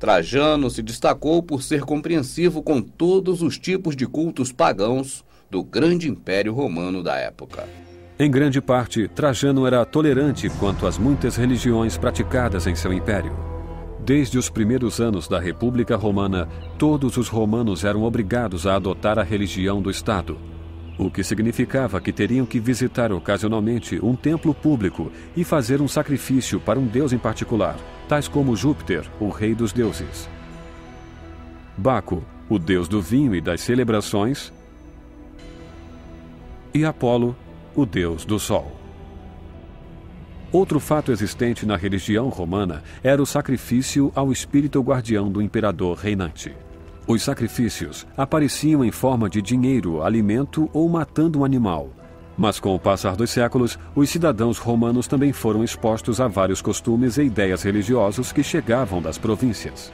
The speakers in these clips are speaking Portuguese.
Trajano se destacou por ser compreensivo com todos os tipos de cultos pagãos do grande Império Romano da época. Em grande parte, Trajano era tolerante quanto às muitas religiões praticadas em seu império. Desde os primeiros anos da República Romana, todos os romanos eram obrigados a adotar a religião do Estado, o que significava que teriam que visitar ocasionalmente um templo público e fazer um sacrifício para um deus em particular, tais como Júpiter, o rei dos deuses, Baco, o deus do vinho e das celebrações, e Apolo, o deus do sol. Outro fato existente na religião romana era o sacrifício ao espírito guardião do imperador reinante. Os sacrifícios apareciam em forma de dinheiro, alimento ou matando um animal. Mas com o passar dos séculos, os cidadãos romanos também foram expostos a vários costumes e ideias religiosos que chegavam das províncias.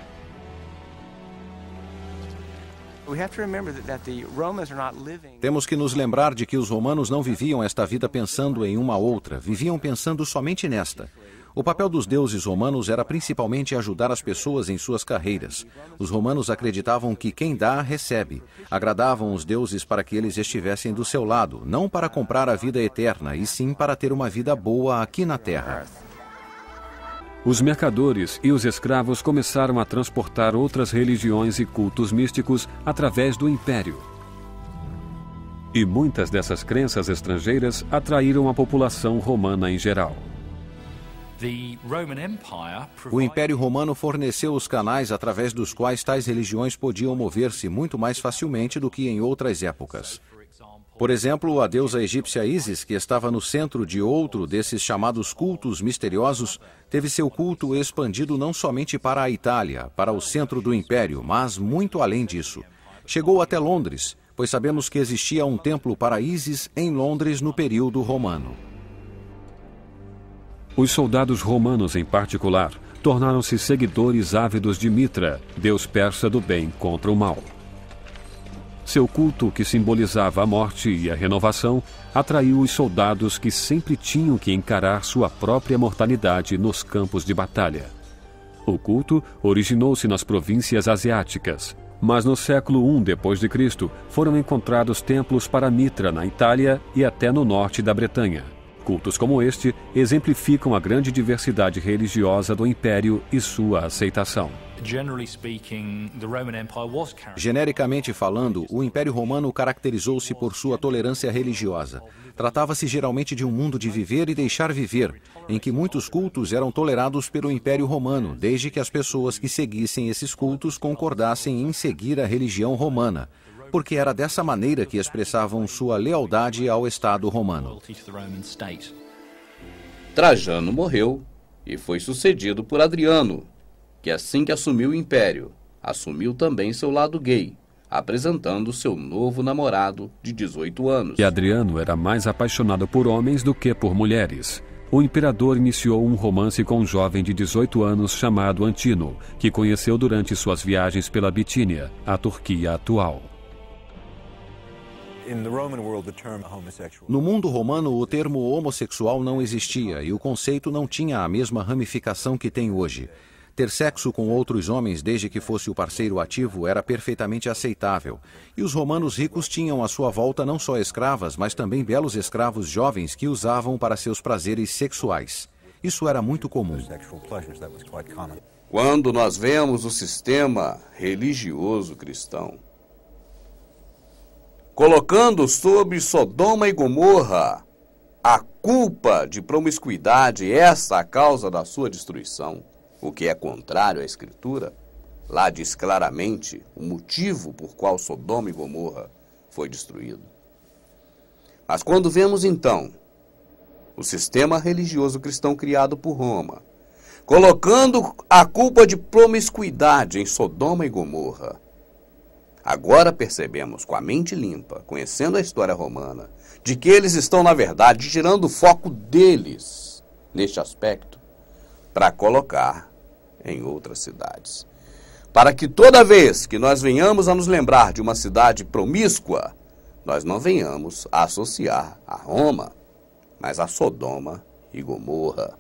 Temos que nos lembrar de que os romanos não viviam esta vida pensando em uma outra, viviam pensando somente nesta. O papel dos deuses romanos era principalmente ajudar as pessoas em suas carreiras. Os romanos acreditavam que quem dá, recebe. Agradavam os deuses para que eles estivessem do seu lado, não para comprar a vida eterna, e sim para ter uma vida boa aqui na terra. Os mercadores e os escravos começaram a transportar outras religiões e cultos místicos através do império. E muitas dessas crenças estrangeiras atraíram a população romana em geral. O Império Romano forneceu os canais através dos quais tais religiões podiam mover-se muito mais facilmente do que em outras épocas. Por exemplo, a deusa egípcia Ísis, que estava no centro de outro desses chamados cultos misteriosos, teve seu culto expandido não somente para a Itália, para o centro do Império, mas muito além disso. Chegou até Londres, pois sabemos que existia um templo para Ísis em Londres no período romano. Os soldados romanos, em particular, tornaram-se seguidores ávidos de Mitra, deus persa do bem contra o mal. Seu culto, que simbolizava a morte e a renovação, atraiu os soldados que sempre tinham que encarar sua própria mortalidade nos campos de batalha. O culto originou-se nas províncias asiáticas, mas no século I d.C. foram encontrados templos para Mitra na Itália e até no norte da Bretanha. Cultos como este exemplificam a grande diversidade religiosa do Império e sua aceitação. Genericamente falando, o Império Romano caracterizou-se por sua tolerância religiosa. Tratava-se geralmente de um mundo de viver e deixar viver, em que muitos cultos eram tolerados pelo Império Romano, desde que as pessoas que seguissem esses cultos concordassem em seguir a religião romana, porque era dessa maneira que expressavam sua lealdade ao Estado romano. Trajano morreu e foi sucedido por Adriano, que assim que assumiu o império, assumiu também seu lado gay, apresentando seu novo namorado de 18 anos. E Adriano era mais apaixonado por homens do que por mulheres. O imperador iniciou um romance com um jovem de 18 anos chamado Antino, que conheceu durante suas viagens pela Bitínia, a Turquia atual. No mundo romano, o termo homossexual não existia e o conceito não tinha a mesma ramificação que tem hoje. Ter sexo com outros homens, desde que fosse o parceiro ativo, era perfeitamente aceitável. E os romanos ricos tinham à sua volta não só escravas, mas também belos escravos jovens que usavam para seus prazeres sexuais. Isso era muito comum. Quando nós vemos o sistema religioso cristão colocando sobre Sodoma e Gomorra a culpa de promiscuidade, essa a causa da sua destruição, o que é contrário à Escritura, lá diz claramente o motivo por qual Sodoma e Gomorra foi destruído. Mas quando vemos então o sistema religioso cristão criado por Roma, colocando a culpa de promiscuidade em Sodoma e Gomorra, agora percebemos com a mente limpa, conhecendo a história romana, de que eles estão, na verdade, tirando o foco deles neste aspecto para colocar em outras cidades. Para que toda vez que nós venhamos a nos lembrar de uma cidade promíscua, nós não venhamos a associar a Roma, mas a Sodoma e Gomorra.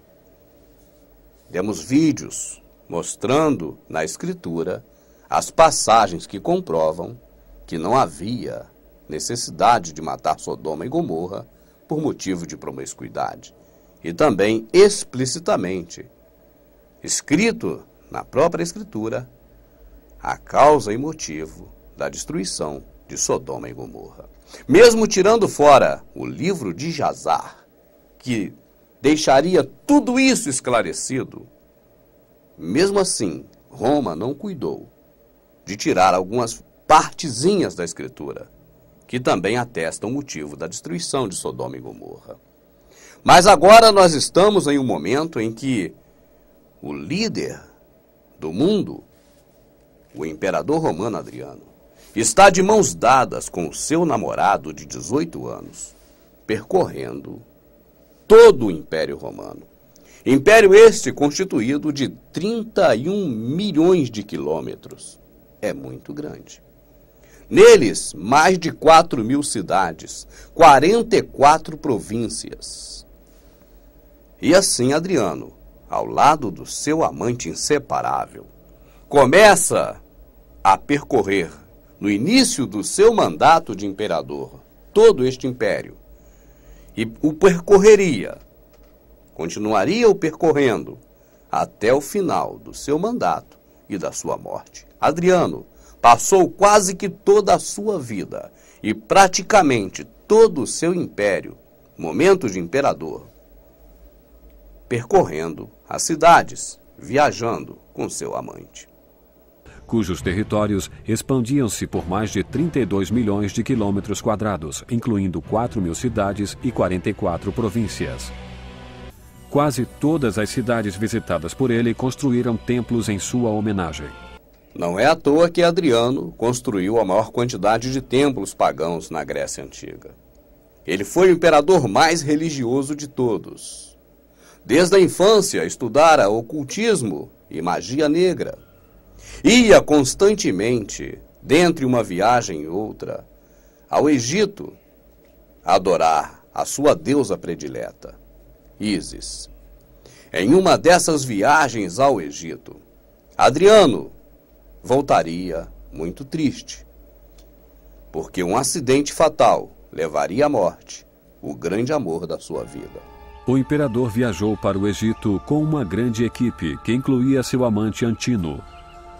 Temos vídeos mostrando na Escritura as passagens que comprovam que não havia necessidade de matar Sodoma e Gomorra por motivo de promiscuidade. E também explicitamente escrito na própria Escritura a causa e motivo da destruição de Sodoma e Gomorra. Mesmo tirando fora o livro de Jazar, que deixaria tudo isso esclarecido, mesmo assim, Roma não cuidou de tirar algumas partezinhas da Escritura, que também atestam o motivo da destruição de Sodoma e Gomorra. Mas agora nós estamos em um momento em que o líder do mundo, o imperador romano Adriano, está de mãos dadas com o seu namorado de 18 anos, percorrendo todo o Império Romano. Império este constituído de 31 milhões de quilômetros. É muito grande. Neles, mais de 4.000 cidades, 44 províncias. E assim Adriano, ao lado do seu amante inseparável, começa a percorrer, no início do seu mandato de imperador, todo este império. E o percorreria, continuaria o percorrendo, até o final do seu mandato e da sua morte. Adriano passou quase que toda a sua vida e praticamente todo o seu império, momento de imperador, percorrendo as cidades, viajando com seu amante. Cujos territórios expandiam-se por mais de 32 milhões de quilômetros quadrados, incluindo 4.000 cidades e 44 províncias. Quase todas as cidades visitadas por ele construíram templos em sua homenagem. Não é à toa que Adriano construiu a maior quantidade de templos pagãos na Grécia Antiga. Ele foi o imperador mais religioso de todos. Desde a infância estudara ocultismo e magia negra. Ia constantemente, dentre uma viagem e outra, ao Egito, adorar a sua deusa predileta, Ísis. Em uma dessas viagens ao Egito, Adriano voltaria muito triste, porque um acidente fatal levaria à morte o grande amor da sua vida. O imperador viajou para o Egito com uma grande equipe que incluía seu amante Antino.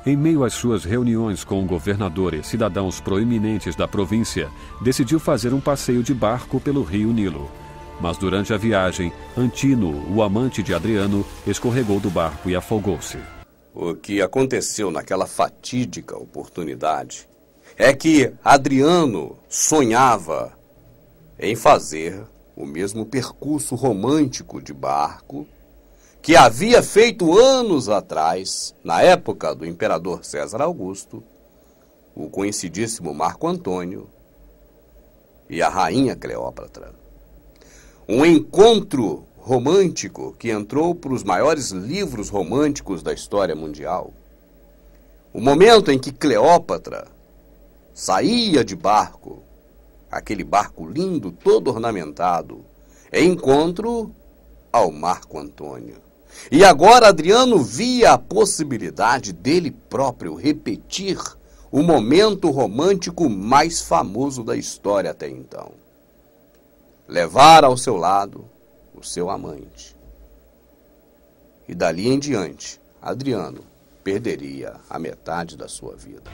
Em meio às suas reuniões com governadores e cidadãos proeminentes da província, decidiu fazer um passeio de barco pelo rio Nilo. Mas durante a viagem, Antino, o amante de Adriano, escorregou do barco e afogou-se. O que aconteceu naquela fatídica oportunidade é que Adriano sonhava em fazer o mesmo percurso romântico de barco que havia feito anos atrás, na época do imperador César Augusto, o conhecidíssimo Marco Antônio e a rainha Cleópatra. Um encontro romântico que entrou para os maiores livros românticos da história mundial. O momento em que Cleópatra saía de barco, aquele barco lindo, todo ornamentado, em encontro ao Marco Antônio. E agora Adriano via a possibilidade dele próprio repetir o momento romântico mais famoso da história até então. Levar ao seu lado o seu amante. E dali em diante, Adriano perderia a metade da sua vida.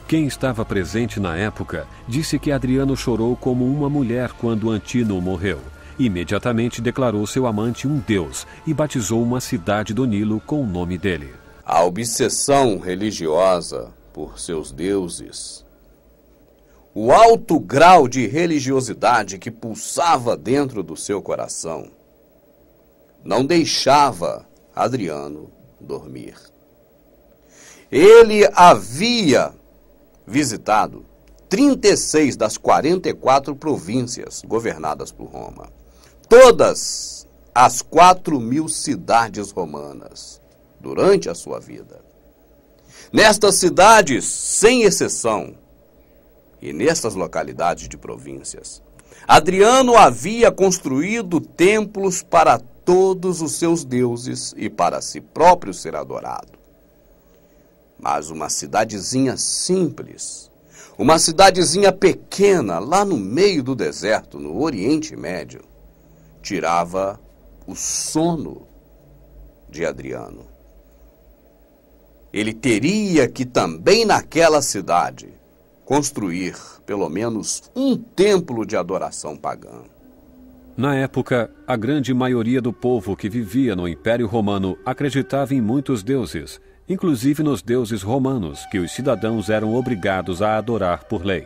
Quem estava presente na época disse que Adriano chorou como uma mulher quando Antino morreu. Imediatamente declarou seu amante um deus e batizou uma cidade do Nilo com o nome dele. A obsessão religiosa por seus deuses, o alto grau de religiosidade que pulsava dentro do seu coração, não deixava Adriano dormir. Ele havia visitado 36 das 44 províncias governadas por Roma. Todas as 4.000 cidades romanas durante a sua vida. Nestas cidades, sem exceção, e nestas localidades de províncias, Adriano havia construído templos para todos os seus deuses e para si próprio ser adorado. Mas uma cidadezinha simples, uma cidadezinha pequena lá no meio do deserto, no Oriente Médio, tirava o sono de Adriano. Ele teria que também naquela cidade construir pelo menos um templo de adoração pagã. Na época, a grande maioria do povo que vivia no Império Romano acreditava em muitos deuses, inclusive nos deuses romanos, que os cidadãos eram obrigados a adorar por lei.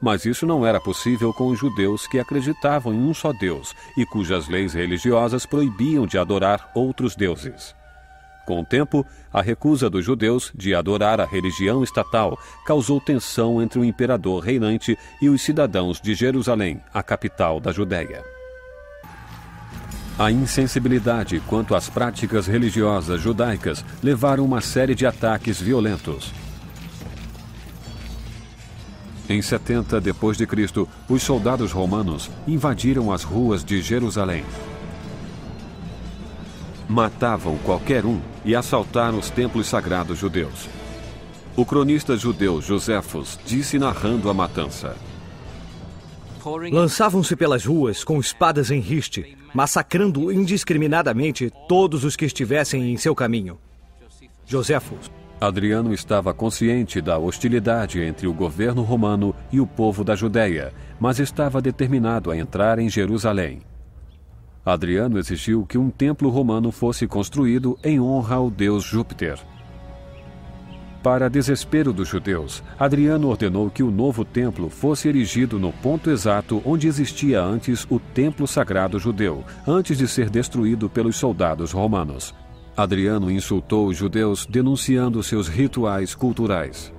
Mas isso não era possível com os judeus que acreditavam em um só Deus e cujas leis religiosas proibiam de adorar outros deuses. Com o tempo, a recusa dos judeus de adorar a religião estatal causou tensão entre o imperador reinante e os cidadãos de Jerusalém, a capital da Judéia. A insensibilidade quanto às práticas religiosas judaicas levaram uma série de ataques violentos. Em 70 d.C., os soldados romanos invadiram as ruas de Jerusalém. Matavam qualquer um e assaltaram os templos sagrados judeus. O cronista judeu Joséfos disse narrando a matança: lançavam-se pelas ruas com espadas em riste, massacrando indiscriminadamente todos os que estivessem em seu caminho. Joséfos. Adriano estava consciente da hostilidade entre o governo romano e o povo da Judéia, mas estava determinado a entrar em Jerusalém. Adriano exigiu que um templo romano fosse construído em honra ao deus Júpiter. Para desespero dos judeus, Adriano ordenou que o novo templo fosse erigido no ponto exato onde existia antes o templo sagrado judeu, antes de ser destruído pelos soldados romanos. Adriano insultou os judeus denunciando seus rituais culturais.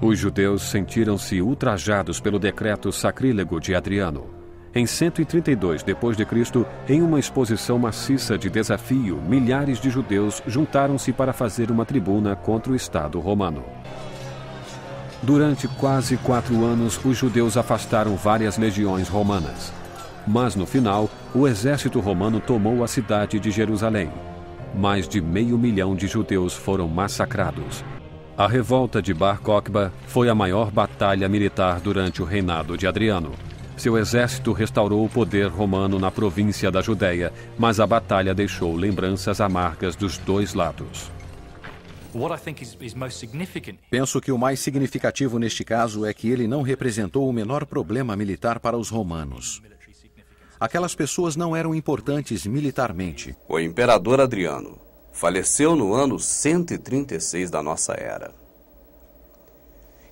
Os judeus sentiram-se ultrajados pelo decreto sacrílego de Adriano. Em 132 d.C., em uma exposição maciça de desafio, milhares de judeus juntaram-se para fazer uma tribuna contra o Estado romano. Durante quase 4 anos, os judeus afastaram várias legiões romanas. Mas no final, o exército romano tomou a cidade de Jerusalém. Mais de 500 mil de judeus foram massacrados. A revolta de Bar Kokhba foi a maior batalha militar durante o reinado de Adriano. Seu exército restaurou o poder romano na província da Judéia, mas a batalha deixou lembranças amargas dos dois lados. Penso que o mais significativo neste caso é que ele não representou o menor problema militar para os romanos. Aquelas pessoas não eram importantes militarmente. O imperador Adriano faleceu no ano 136 da nossa era.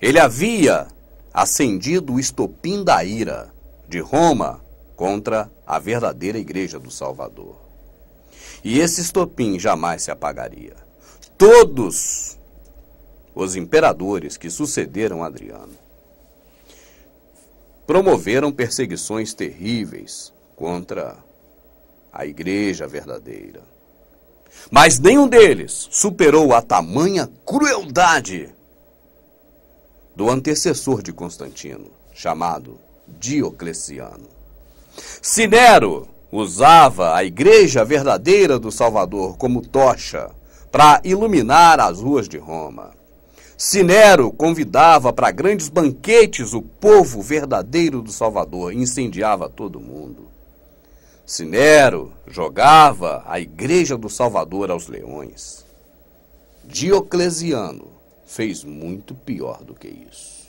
Ele havia acendido o estopim da ira de Roma contra a verdadeira Igreja do Salvador. E esse estopim jamais se apagaria. Todos os imperadores que sucederam Adriano promoveram perseguições terríveis contra a Igreja verdadeira. Mas nenhum deles superou a tamanha crueldade do antecessor de Constantino, chamado Diocleciano. Se Nero usava a Igreja verdadeira do Salvador como tocha para iluminar as ruas de Roma, se Nero convidava para grandes banquetes o povo verdadeiro do Salvador e incendiava todo mundo, se Nero jogava a Igreja do Salvador aos leões, Diocleciano fez muito pior do que isso.